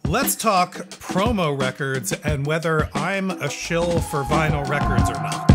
Let's talk promo records and whether I'm a shill for vinyl records or not.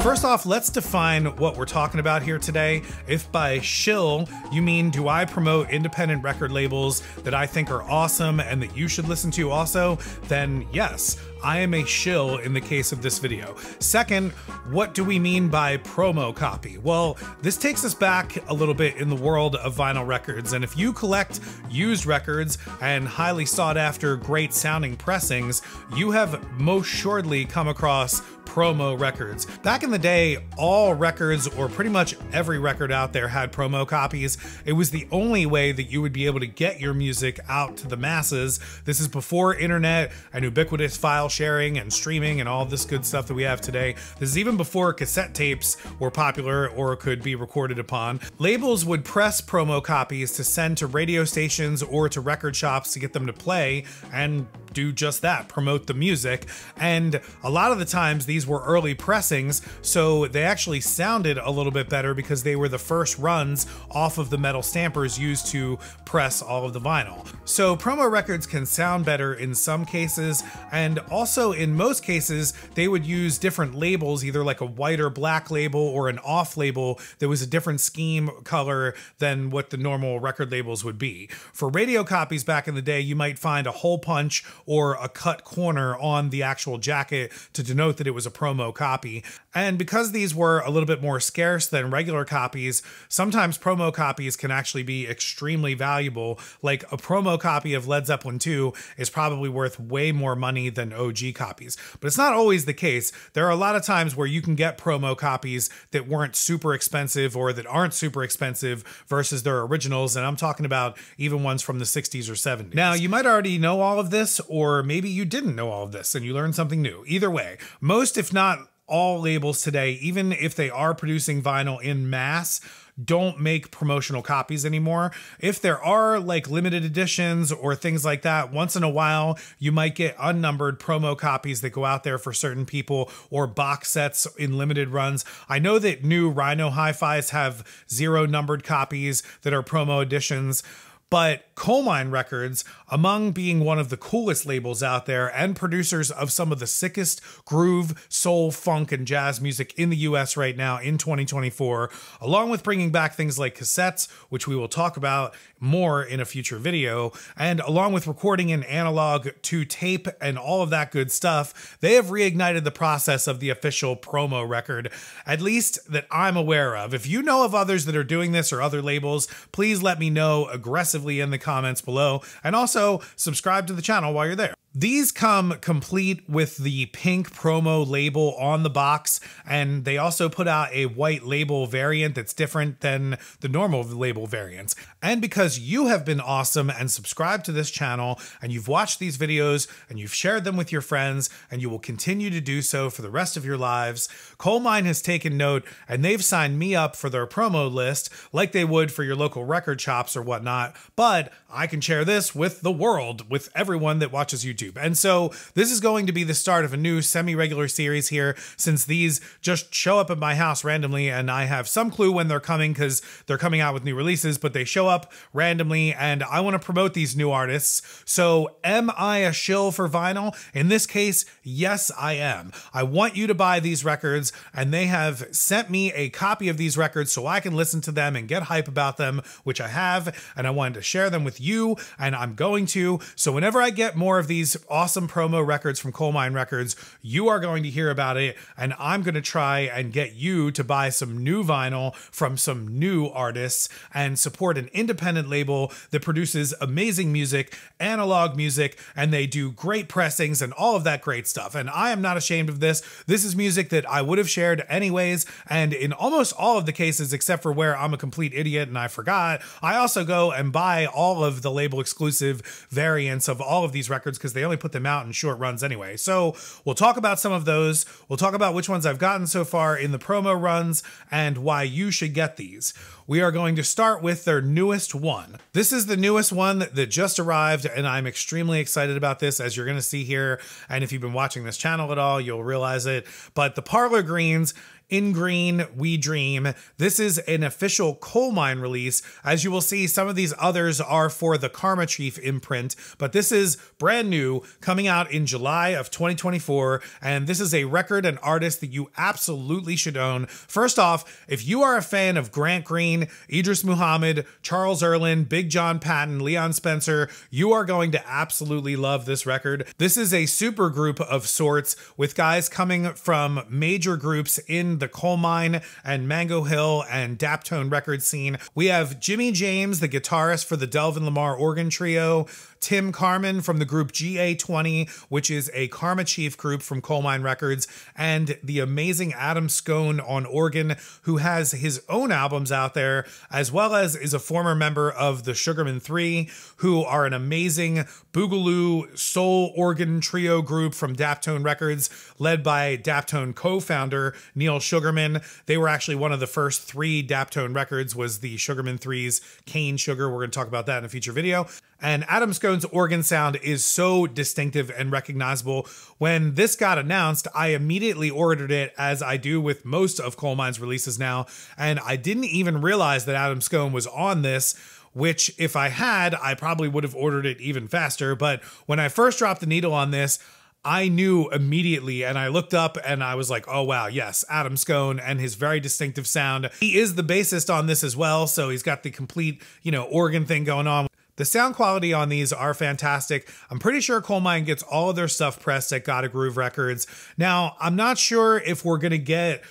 First off, let's define what we're talking about here today. If by shill you mean do I promote independent record labels that I think are awesome and that you should listen to also, then yes, I am a shill in the case of this video. Second, what do we mean by promo copy? Well, this takes us back a little bit in the world of vinyl records, and if you collect used records and highly sought after great sounding pressings, you have most surely come across promo records. Back in the day, all records, or pretty much every record out there, had promo copies. It was the only way that you would be able to get your music out to the masses. This is before internet and ubiquitous file sharing and streaming and all this good stuff that we have today. This is even before cassette tapes were popular or could be recorded upon. Labels would press promo copies to send to radio stations or to record shops to get them to play and do just that, promote the music. And a lot of the times these were early pressings, so they actually sounded a little bit better because they were the first runs off of the metal stampers used to press all of the vinyl. So promo records can sound better in some cases, and also in most cases they would use different labels, either like a white or black label or an off label that was a different scheme color than what the normal record labels would be. For radio copies back in the day, you might find a hole punch or a cut corner on the actual jacket to denote that it was a promo copy. And because these were a little bit more scarce than regular copies, sometimes promo copies can actually be extremely valuable. Like a promo copy of Led Zeppelin 2 is probably worth way more money than OG copies. But it's not always the case. There are a lot of times where you can get promo copies that weren't super expensive or that aren't super expensive versus their originals, and I'm talking about even ones from the 60s or 70s. Now, you might already know all of this, or maybe you didn't know all of this and you learned something new. Either way, most, if not all, labels today, even if they are producing vinyl in mass, don't make promotional copies anymore. If there are like limited editions or things like that, once in a while you might get unnumbered promo copies that go out there for certain people, or box sets in limited runs. I know that new Rhino hi-fis have 0 numbered copies that are promo editions. But Colemine Records, among being one of the coolest labels out there and producers of some of the sickest groove, soul, funk, and jazz music in the US right now in 2024, along with bringing back things like cassettes, which we will talk about more in a future video, and along with recording in analog to tape and all of that good stuff, they have reignited the process of the official promo record, at least that I'm aware of. If you know of others that are doing this or other labels, please let me know aggressively in the comments below, and also subscribe to the channel while you're there. These come complete with the pink promo label on the box, and they also put out a white label variant that's different than the normal label variants. And because you have been awesome and subscribed to this channel, and you've watched these videos, and you've shared them with your friends, and you will continue to do so for the rest of your lives, Colemine has taken note, and they've signed me up for their promo list like they would for your local record shops or whatnot, but I can share this with the world, with everyone that watches YouTube. And so this is going to be the start of a new semi-regular series here, since these just show up at my house randomly, and I have some clue when they're coming because they're coming out with new releases, but they show up randomly and I want to promote these new artists. So am I a shill for vinyl? In this case, yes, I am. I want you to buy these records, and they have sent me a copy of these records so I can listen to them and get hype about them, which I have, and I wanted to share them with you, and I'm going to. So whenever I get more of these awesome promo records from Colemine Records, you are going to hear about it, and I'm going to try and get you to buy some new vinyl from some new artists and support an independent label that produces amazing music, analog music, and they do great pressings and all of that great stuff. And I am not ashamed of this. This is music that I would have shared anyways, and in almost all of the cases, except for where I'm a complete idiot and I forgot, I also go and buy all of the label exclusive variants of all of these records because they they only put them out in short runs anyway. So we'll talk about some of those. We'll talk about which ones I've gotten so far in the promo runs and why you should get these. We are going to start with their newest one. This is the newest one that just arrived, and I'm extremely excited about this, as you're going to see here. And if you've been watching this channel at all, you'll realize it. But the Parlor Greens, In Green, We Dream. This is an official Colemine release. As you will see, some of these others are for the Karma Chief imprint, but this is brand new, coming out in July of 2024, and this is a record and artist that you absolutely should own. First off, if you are a fan of Grant Green, Idris Muhammad, Charles Erlin, Big John Patton, Leon Spencer, you are going to absolutely love this record. This is a super group of sorts with guys coming from major groups in the Colemine and Mango Hill and Daptone record scene. We have Jimmy James, the guitarist for the Delvin Lamar organ trio, Tim Carman from the group GA20, which is a Karma Chief group from Colemine Records, and the amazing Adam Scone on organ, who has his own albums out there, as well as is a former member of the Sugarman 3, who are an amazing Boogaloo soul organ trio group from Daptone Records, led by Daptone co-founder Neil Sugarman. They were actually one of the first 3 Daptone records, was the Sugarman 3's Cane Sugar. We're going to talk about that in a future video. And Adam Scone's organ sound is so distinctive and recognizable. When this got announced, I immediately ordered it, as I do with most of Colemine's releases now, and I didn't even realize that Adam Scone was on this, which if I had, I probably would have ordered it even faster. But when I first dropped the needle on this, I knew immediately, and I looked up and I was like, oh wow, yes, Adam Scone and his very distinctive sound. He is the bassist on this as well, so he's got the complete, organ thing going on. The sound quality on these are fantastic. I'm pretty sure Colemine gets all of their stuff pressed at Gotta Groove Records. Now, I'm not sure if we're gonna get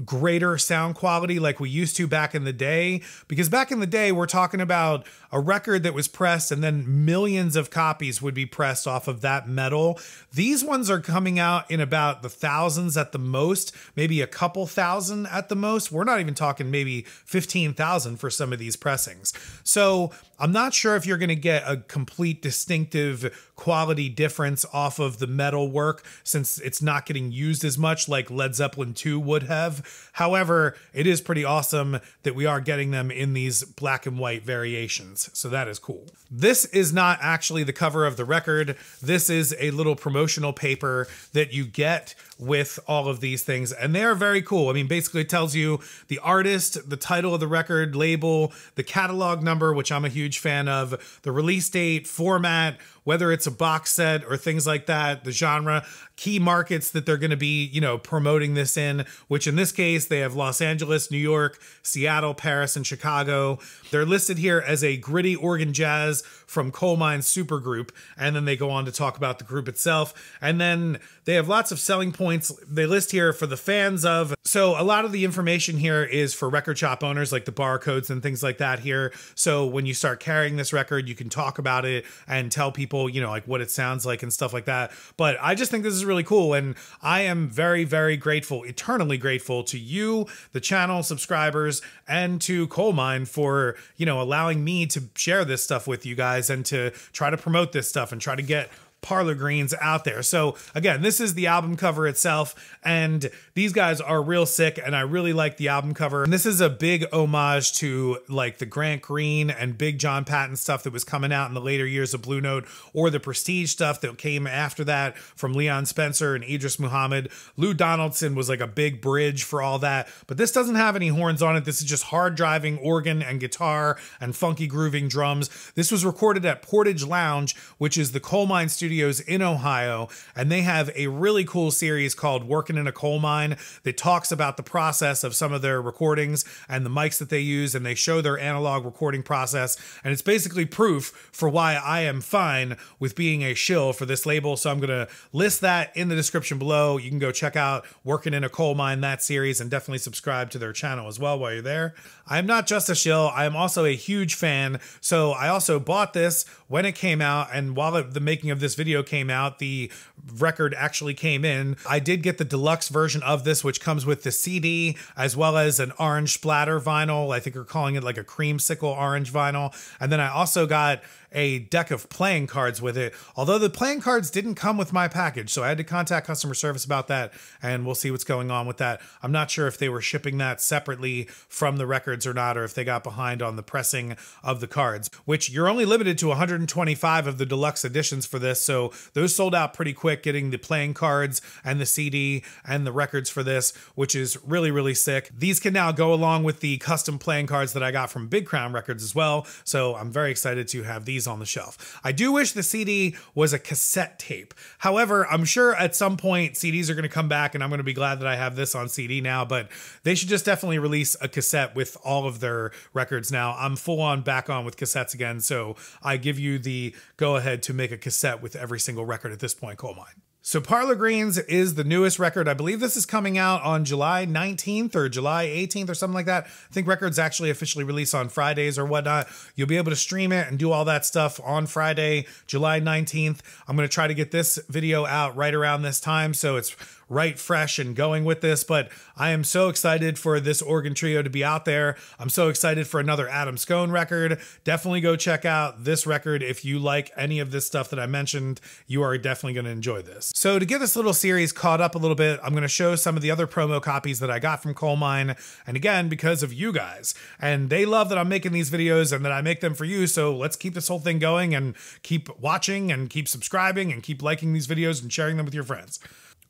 greater sound quality like we used to back in the day, because back in the day we're talking about a record that was pressed and then millions of copies would be pressed off of that metal. These ones are coming out in about the thousands at the most, maybe a couple thousand at the most. We're not even talking maybe 15,000 for some of these pressings. So I'm not sure if you're going to get a complete distinctive quality difference off of the metal work, since it's not getting used as much like Led Zeppelin 2 would have. However, it is pretty awesome that we are getting them in these black and white variations. So that is cool. This is not actually the cover of the record. This is a little promotional paper that you get with all of these things, and they are very cool. I mean, basically it tells you the artist, the title of the record label, the catalog number, which I'm a huge fan of, the release date, format, whether it's a box set or things like that, the genre, key markets that they're going to be, promoting this in, which in this case, they have Los Angeles, New York, Seattle, Paris, and Chicago. They're listed here as a gritty organ jazz from Colemine supergroup, and then they go on to talk about the group itself, and then they have lots of selling points they list here for the fans of. So a lot of the information here is for record shop owners, like the barcodes and things like that here. So when you start carrying this record, you can talk about it and tell people, like what it sounds like and stuff like that. But I just think this is really cool, and I am very, very grateful, eternally grateful to you, the channel subscribers, and to Colemine for, allowing me to share this stuff with you guys and to try to promote this stuff and try to get Parlor Greens out there. So again, this is the album cover itself, and these guys are real sick, and I really like the album cover. And this is a big homage to like the Grant Green and Big John Patton stuff that was coming out in the later years of Blue Note, or the Prestige stuff that came after that from Leon Spencer and Idris Muhammad. Lou Donaldson was like a big bridge for all that, but this doesn't have any horns on it. This is just hard driving organ and guitar and funky grooving drums. This was recorded at Portage Lounge, which is the Colemine studios in Ohio, and they have a really cool series called Working in a Coal Mine that talks about the process of some of their recordings and the mics that they use, and they show their analog recording process, and it's basically proof for why I am fine with being a shill for this label. So I'm gonna list that in the description below. You can go check out Working in a Coal Mine, that series, and definitely subscribe to their channel as well while you're there. I'm not just a shill, I am also a huge fan, so I also bought this when it came out, and while the making of this video came out, the record actually came in. I did get the deluxe version of this, which comes with the CD as well as an orange splatter vinyl. I think we're calling it like a creamsicle orange vinyl. And then I also got a deck of playing cards with it, although the playing cards didn't come with my package, so I had to contact customer service about that, and we'll see what's going on with that. I'm not sure if they were shipping that separately from the records or not, or if they got behind on the pressing of the cards, which you're only limited to 125 of the deluxe editions for this, so those sold out pretty quick, getting the playing cards and the CD and the records for this, which is really, really sick. These can now go along with the custom playing cards that I got from Big Crown Records as well, so I'm very excited to have these on the shelf. I do wish the CD was a cassette tape. However, I'm sure at some point CDs are going to come back, and I'm going to be glad that I have this on CD now, but they should just definitely release a cassette with all of their records now. I'm full on back on with cassettes again, so I give you the go ahead to make a cassette with every single record at this point, Colemine. So Parlor Greens is the newest record. I believe this is coming out on July 19th or July 18th or something like that. I think records actually officially release on Fridays or whatnot. You'll be able to stream it and do all that stuff on Friday, July 19th. I'm going to try to get this video out right around this time, so it's right fresh and going with this, but I am so excited for this organ trio to be out there. I'm so excited for another Adam Scone record. Definitely go check out this record. If you like any of this stuff that I mentioned, you are definitely going to enjoy this. So to get this little series caught up a little bit, I'm going to show some of the other promo copies that I got from Colemine, and again, because of you guys. And they love that I'm making these videos and that I make them for you, so let's keep this whole thing going and keep watching and keep subscribing and keep liking these videos and sharing them with your friends.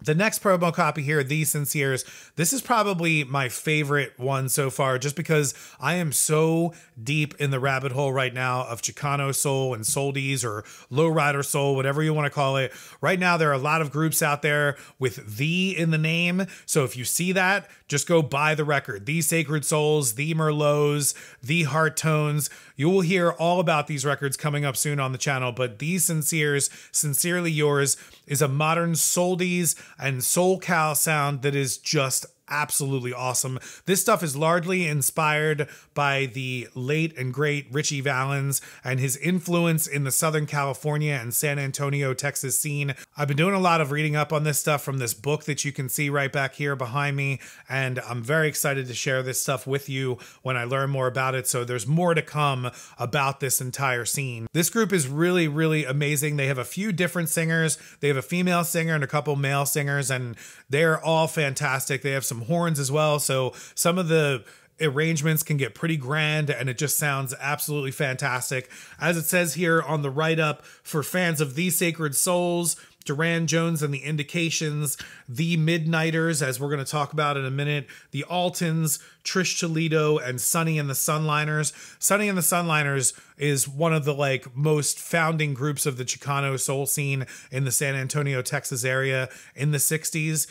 The next promo copy here, the Sinseers, this is probably my favorite one so far, just because I am so deep in the rabbit hole right now of Chicano soul and soldies or lowrider soul, whatever you want to call it. Right now, there are a lot of groups out there with "the" in the name. So if you see that, just go buy the record. The Sacred Souls, the Merlots, the Heart Tones. You will hear all about these records coming up soon on the channel, but the Sinseers, Sincerely Yours, is a modern soldies and soul-cal sound that is just absolutely awesome. This stuff is largely inspired by the late and great Richie Valens and his influence in the Southern California and San Antonio, Texas scene. I've been doing a lot of reading up on this stuff from this book that you can see right back here behind me, and I'm very excited to share this stuff with you when I learn more about it, so there's more to come about this entire scene. This group is really, really amazing. They have a few different singers. They have a female singer and a couple male singers, and they're all fantastic. They have some horns as well, so some of the arrangements can get pretty grand and it just sounds absolutely fantastic. As it says here on the write-up, for fans of The Sacred Souls, Duran Jones and the Indications, the Midnighters, as we're going to talk about in a minute, the Altons, Trish Toledo, and Sonny and the Sunliners. Sonny and the Sunliners is one of the most founding groups of the Chicano soul scene in the San Antonio, Texas area in the 60s.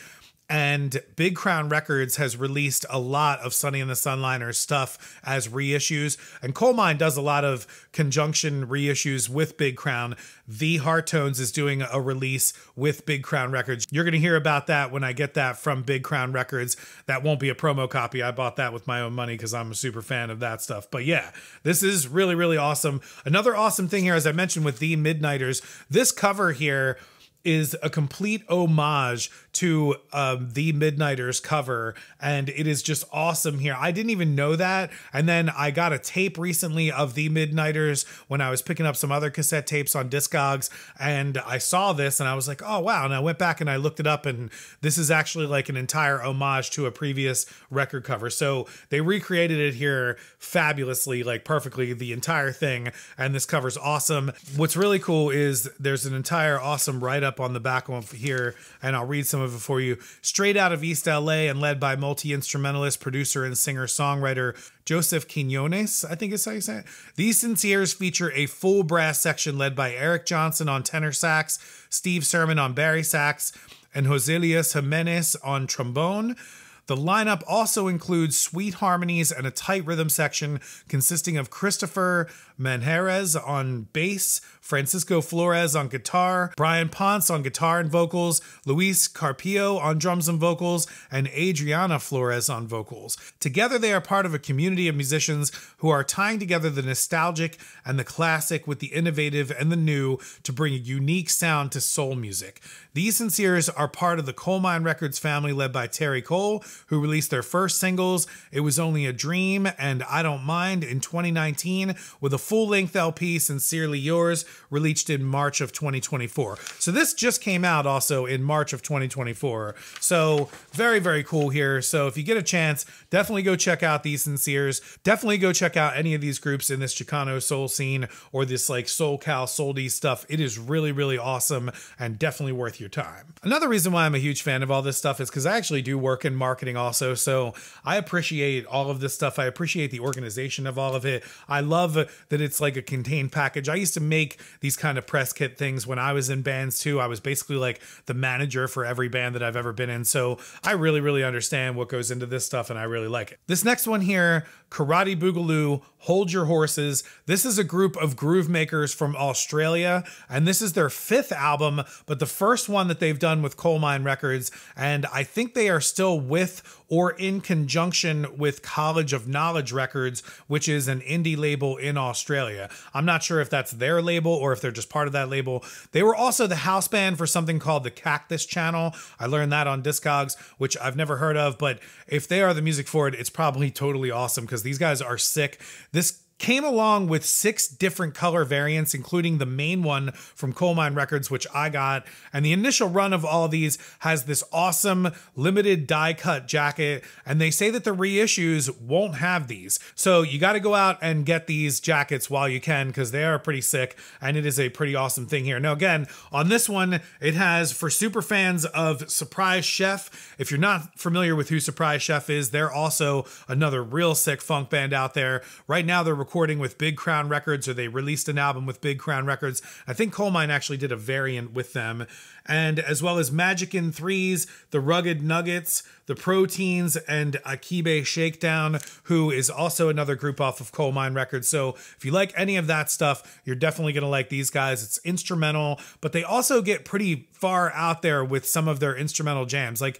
And Big Crown Records has released a lot of Sonny and the Sunliners stuff as reissues. And Colemine does a lot of conjunction reissues with Big Crown. The Heart Tones is doing a release with Big Crown Records. You're going to hear about that when I get that from Big Crown Records. That won't be a promo copy. I bought that with my own money because I'm a super fan of that stuff. But yeah, this is really, really awesome. Another awesome thing here, as I mentioned with the Midnighters, this cover here is a complete homage to the Midnighters cover, and it is just awesome here. I didn't even know that, and then I got a tape recently of the Midnighters when I was picking up some other cassette tapes on Discogs, and I saw this and I was like, oh wow, and I went back and I looked it up, and this is actually like an entire homage to a previous record cover. So they recreated it here fabulously, like perfectly, the entire thing, and this cover's awesome. What's really cool is there's an entire awesome write-up on the back one here, and I'll read some of it for you. Straight out of East LA and led by multi-instrumentalist, producer, and singer-songwriter Joseph Quinones, I think is how you say it. These Sinseers feature a full brass section led by Eric Johnson on tenor sax, Steve Sermon on bari sax, and Joselius Jimenez on trombone. The lineup also includes sweet harmonies and a tight rhythm section consisting of Christopher Manjarrez on bass, Francisco Flores on guitar, Brian Ponce on guitar and vocals, Luis Carpio on drums and vocals, and Adriana Flores on vocals. Together they are part of a community of musicians who are tying together the nostalgic and the classic with the innovative and the new to bring a unique sound to soul music. These Sinseers are part of the Colemine Records family led by Terry Cole, who released their first singles, It Was Only a Dream and I Don't Mind, in 2019, with a full-length LP, Sincerely Yours, released in March of 2024. So this just came out also in March of 2024. So very, very cool here. So if you get a chance, definitely go check out these Sinseers. Definitely go check out any of these groups in this Chicano soul scene or this like SoulCal, Soul-D stuff. It is really, really awesome and definitely worth your time. Another reason why I'm a huge fan of all this stuff is because I actually do work in marketing also. So I appreciate all of this stuff. I appreciate the organization of all of it. I love that it's like a contained package. I used to make these kind of press kit things when I was in bands too. I was basically like the manager for every band that I've ever been in. So I really, really understand what goes into this stuff and I really like it. This next one here, Karate Boogaloo, Hold Your Horses. This is a group of groove makers from Australia, and this is their 5th album, but the first one that they've done with Colemine Records, and I think they are still with or in conjunction with College of Knowledge Records, which is an indie label in Australia. I'm not sure if that's their label or if they're just part of that label. They were also the house band for something called the Cactus Channel. I learned that on Discogs, which I've never heard of, but if they are the music for it, it's probably totally awesome because these guys are sick. This came along with 6 different color variants, including the main one from Colemine Records, which I got. And the initial run of all of these has this awesome limited die cut jacket. And they say that the reissues won't have these. So you got to go out and get these jackets while you can because they are pretty sick. And it is a pretty awesome thing here. Now, again, on this one, it has for super fans of Surprise Chef. If you're not familiar with who Surprise Chef is, they're also another real sick funk band out there. Right now, they're recording with Big Crown Records, or they released an album with Big Crown Records. I think Colemine actually did a variant with them. And as well as Magic in Threes, the Rugged Nuggets, the Proteins, and Akibe Shakedown, who is also another group off of Colemine Records. So if you like any of that stuff, you're definitely going to like these guys. It's instrumental, but they also get pretty far out there with some of their instrumental jams. Like,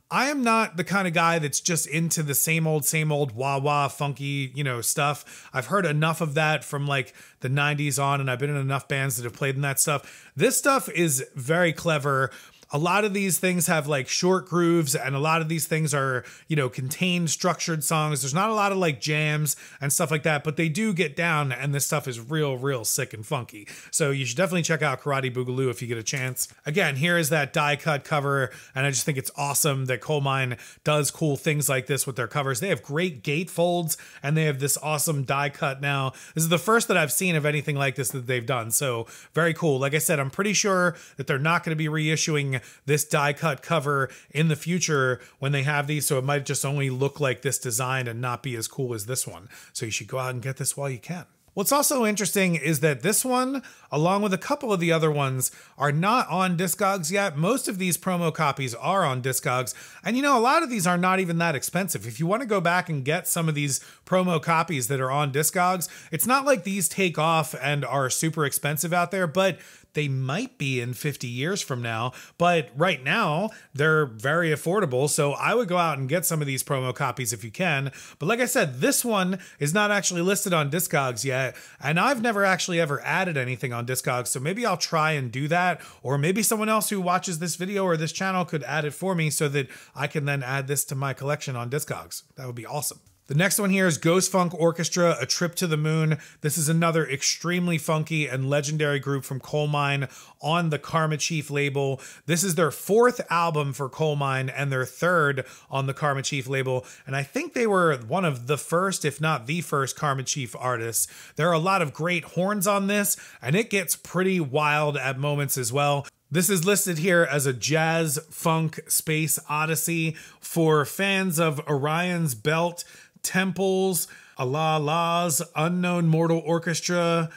I am not the kind of guy that's just into the same old wah-wah funky, you know, stuff. I've heard enough of that from like the 90s on, and I've been in enough bands that have played in that stuff. This stuff is very clever. A lot of these things have like short grooves, and a lot of these things are, you know, contained, structured songs. There's not a lot of like jams and stuff like that, but they do get down, and this stuff is real, real sick and funky. So you should definitely check out Karate Boogaloo if you get a chance. Again, here is that die cut cover, and I just think it's awesome that Colemine does cool things like this with their covers. They have great gate folds, and they have this awesome die cut now. This is the first that I've seen of anything like this that they've done, so very cool. Like I said, I'm pretty sure that they're not going to be reissuing this die cut cover in the future when they have these, so it might just only look like this design and not be as cool as this one. So you should go out and get this while you can. What's also interesting is that this one, along with a couple of the other ones, are not on Discogs yet. Most of these promo copies are on Discogs. And you know, a lot of these are not even that expensive. If you want to go back and get some of these promo copies that are on Discogs, it's not like these take off and are super expensive out there, but they might be in 50 years from now, but right now they're very affordable. So I would go out and get some of these promo copies if you can. But like I said, this one is not actually listed on Discogs yet, and I've never actually ever added anything on Discogs. So maybe I'll try and do that, or maybe someone else who watches this video or this channel could add it for me so that I can then add this to my collection on Discogs. That would be awesome. The next one here is Ghost Funk Orchestra, A Trip to the Moon. This is another extremely funky and legendary group from Colemine on the Karma Chief label. This is their 4th album for Colemine and their 3rd on the Karma Chief label. And I think they were one of the first, if not the first, Karma Chief artists. There are a lot of great horns on this, and it gets pretty wild at moments as well. This is listed here as a jazz funk space odyssey for fans of Orion's Belt, Temples, Allah Allah's Unknown Mortal Orchestra.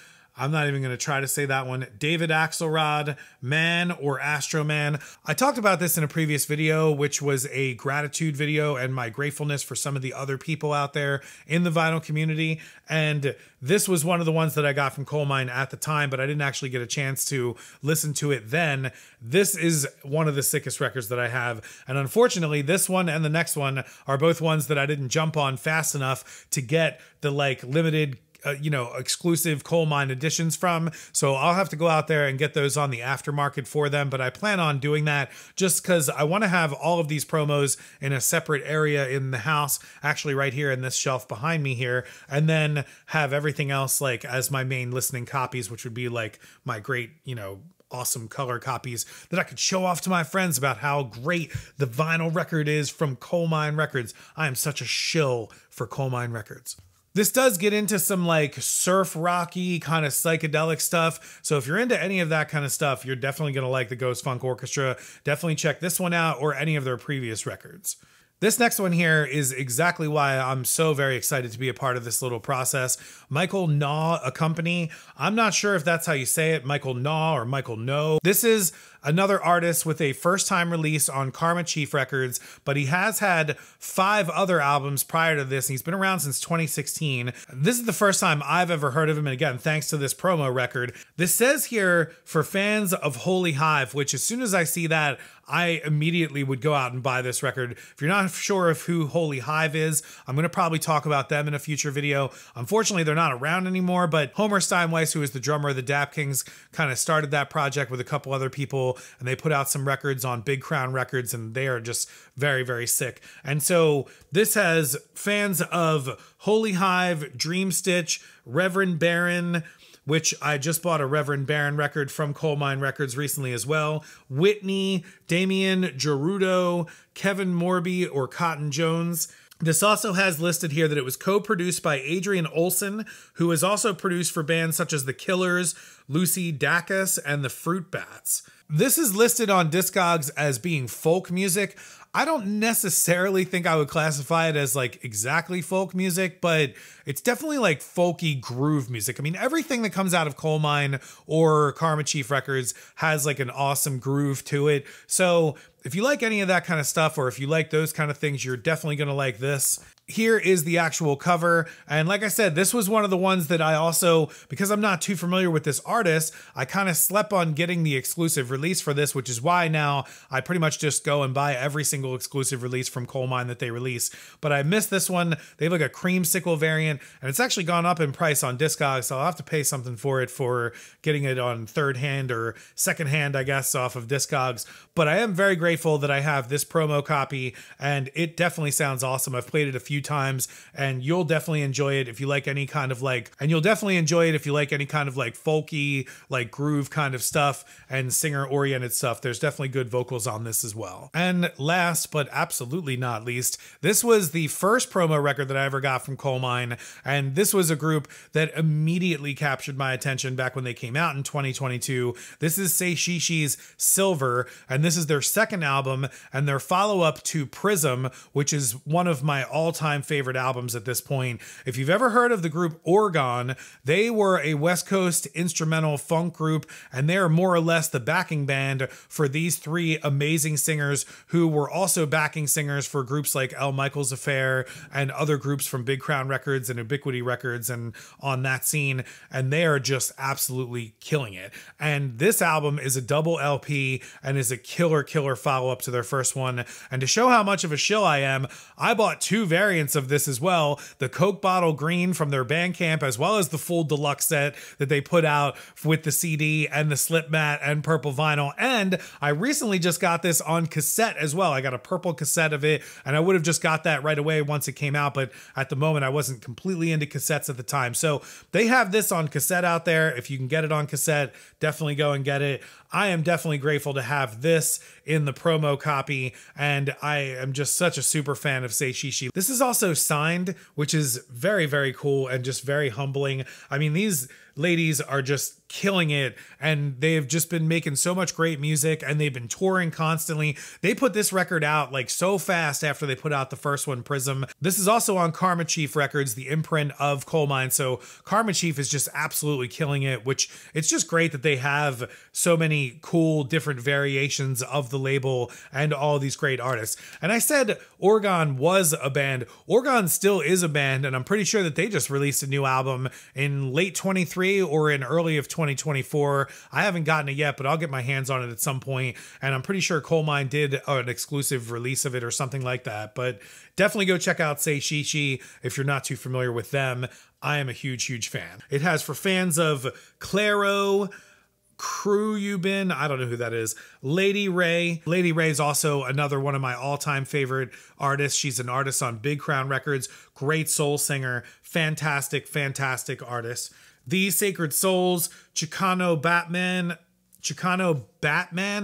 I'm not even going to try to say that one. David Axelrod, Man or Astro Man. I talked about this in a previous video, which was a gratitude video and my gratefulness for some of the other people out there in the vinyl community. And this was one of the ones that I got from Colemine at the time, but I didn't actually get a chance to listen to it then. This is one of the sickest records that I have. And unfortunately, this one and the next one are both ones that I didn't jump on fast enough to get the like limited you know, exclusive Colemine editions from. So I'll have to go out there and get those on the aftermarket for them. But I plan on doing that just because I want to have all of these promos in a separate area in the house, actually right here in this shelf behind me here, and then have everything else like as my main listening copies, which would be like my great, you know, awesome color copies that I could show off to my friends about how great the vinyl record is from Colemine Records. I am such a shill for Colemine Records. This does get into some like surf rocky kind of psychedelic stuff. So if you're into any of that kind of stuff, you're definitely going to like the Ghost Funk Orchestra. Definitely check this one out or any of their previous records. This next one here is exactly why I'm so very excited to be a part of this little process. Michael Naw, a company. I'm not sure if that's how you say it, Michael Naw or Michael No. This is another artist with a first-time release on Karma Chief Records, but he has had 5 other albums prior to this, and he's been around since 2016. This is the first time I've ever heard of him, and again, thanks to this promo record. This says here, for fans of Holy Hive, which as soon as I see that, I immediately would go out and buy this record. If you're not sure of who Holy Hive is, I'm going to probably talk about them in a future video. Unfortunately, they're not around anymore, but Homer Steinweiss, who is the drummer of the Dap Kings, kind of started that project with a couple other people, and they put out some records on Big Crown Records, and they are just very, very sick. And so this has fans of Holy Hive, Dream Stitch, Reverend Baron, which I just bought a Reverend Baron record from Colemine Records recently as well, Whitney, Damien Gerudo, Kevin Morby or Cotton Jones. This also has listed here that it was co-produced by Adrian Olson, who has also produced for bands such as The Killers, Lucy Dacus, and the Fruit Bats. This is listed on Discogs as being folk music. I don't necessarily think I would classify it as like exactly folk music, but it's definitely like folky groove music. I mean, everything that comes out of Colemine or Karma Chief Records has like an awesome groove to it. So if you like any of that kind of stuff, or if you like those kind of things, you're definitely going to like this. Here is the actual cover. And like I said, this was one of the ones that I also, because I'm not too familiar with this artist, I kind of slept on getting the exclusive release for this, which is why now I pretty much just go and buy every single exclusive release from Colemine that they release. But I missed this one. They have like a creamsicle variant, and it's actually gone up in price on Discogs, so I'll have to pay something for it for getting it on third hand or second hand, I guess, off of Discogs. But I am very grateful that I have this promo copy, and it definitely sounds awesome. I've played it a few times, and you'll definitely enjoy it if you like any kind of like, folky, like groove kind of stuff and singer oriented stuff. There's definitely good vocals on this as well. And last but absolutely not least, this was the first promo record that I ever got from Colemine, and this was a group that immediately captured my attention back when they came out in 2022. This is Say Shishi's Silver, and this is their second album and their follow-up to Prism, which is one of my all-time favorite albums at this point. If you've ever heard of the group Oregon, they were a West Coast instrumental funk group, and they are more or less the backing band for these 3 amazing singers who were also backing singers for groups like El Michaels Affair and other groups from Big Crown Records and Ubiquity Records and on that scene, and they are just absolutely killing it. And this album is a double LP and is a killer follow-up to their first one. And to show how much of a shill I am, I bought 2 variants of this as well, the Coke Bottle Green from their Bandcamp, as well as the full deluxe set that they put out with the CD and the slip mat and purple vinyl. And I recently just got this on cassette as well. I got a purple cassette of it, and I would have just got that right away once it came out, but at the moment I wasn't completely into cassettes at the time. So they have this on cassette out there. If you can get it on cassette, definitely go and get it. I am definitely grateful to have this in the promo copy, and I am just such a super fan of Say Shishi. This is also signed, which is very, very cool and just very humbling. I mean, these ladies are just killing it, and they've just been making so much great music, and they've been touring constantly. They put this record out like so fast after they put out the first one, Prism. This is also on Karma Chief Records, the imprint of Colemine. So Karma Chief is just absolutely killing it, which it's just great that they have so many cool different variations of the label and all these great artists. And I said Oregon was a band. Oregon still is a band, and I'm pretty sure that they just released a new album in late 23, 2023 or in early of 2024. I haven't gotten it yet, but I'll get my hands on it at some point. And I'm pretty sure Colemine did an exclusive release of it or something like that. But definitely go check out Say Shishi if you're not too familiar with them. I am a huge, huge fan. It has for fans of Claro, Crewubin, I don't know who that is, Lady Ray. Lady Ray is also another one of my all-time favorite artists. She's an artist on Big Crown Records, great soul singer, fantastic, fantastic artist. These Sacred Souls, Chicano Batman,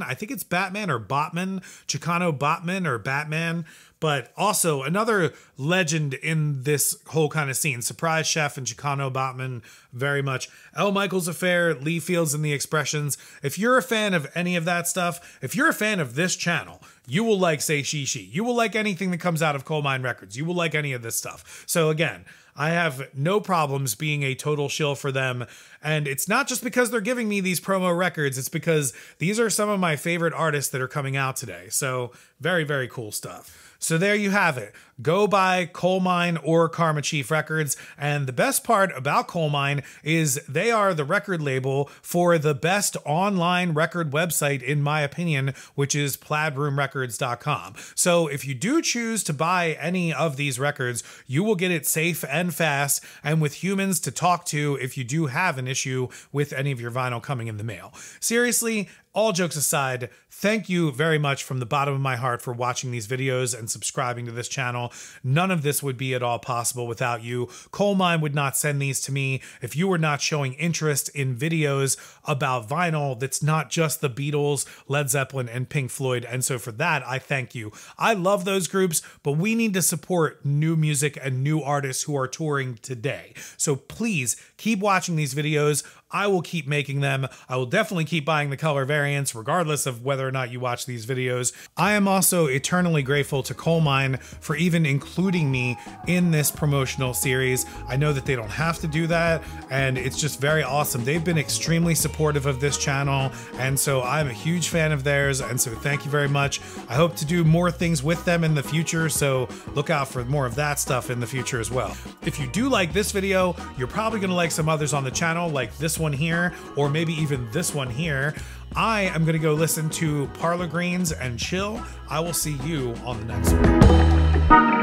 I think it's Batman or Botman, Chicano Botman or Batman, but also another legend in this whole kind of scene. Surprise Chef and Chicano Botman, very much. L. Michaels Affair, Lee Fields and the Expressions. If you're a fan of any of that stuff, if you're a fan of this channel, you will like Say Shishi. You will like anything that comes out of Colemine Records. You will like any of this stuff. So again, I have no problems being a total shill for them. And it's not just because they're giving me these promo records. It's because these are some of my favorite artists that are coming out today. So very, very cool stuff. So there you have it. Go buy Colemine or Karma Chief Records. And the best part about Colemine is they are the record label for the best online record website, in my opinion, which is plaidroomrecords.com. So if you do choose to buy any of these records, you will get it safe and fast and with humans to talk to if you do have an issue with any of your vinyl coming in the mail. Seriously, all jokes aside, thank you very much from the bottom of my heart for watching these videos and subscribing to this channel. None of this would be at all possible without you. Colemine would not send these to me if you were not showing interest in videos about vinyl that's not just the Beatles, Led Zeppelin, and Pink Floyd. And so for that, I thank you. I love those groups, but we need to support new music and new artists who are touring today. So please keep watching these videos. I will keep making them. I will definitely keep buying the color variants regardless of whether or not you watch these videos. I am also eternally grateful to Colemine for even including me in this promotional series. I know that they don't have to do that, and it's just very awesome. They've been extremely supportive of this channel, and so I'm a huge fan of theirs, and so thank you very much. I hope to do more things with them in the future, so look out for more of that stuff in the future as well. If you do like this video, you're probably going to like some others on the channel, like this one here, or maybe even this one here. I am going to go listen to Parlor Greens and chill. I will see you on the next one.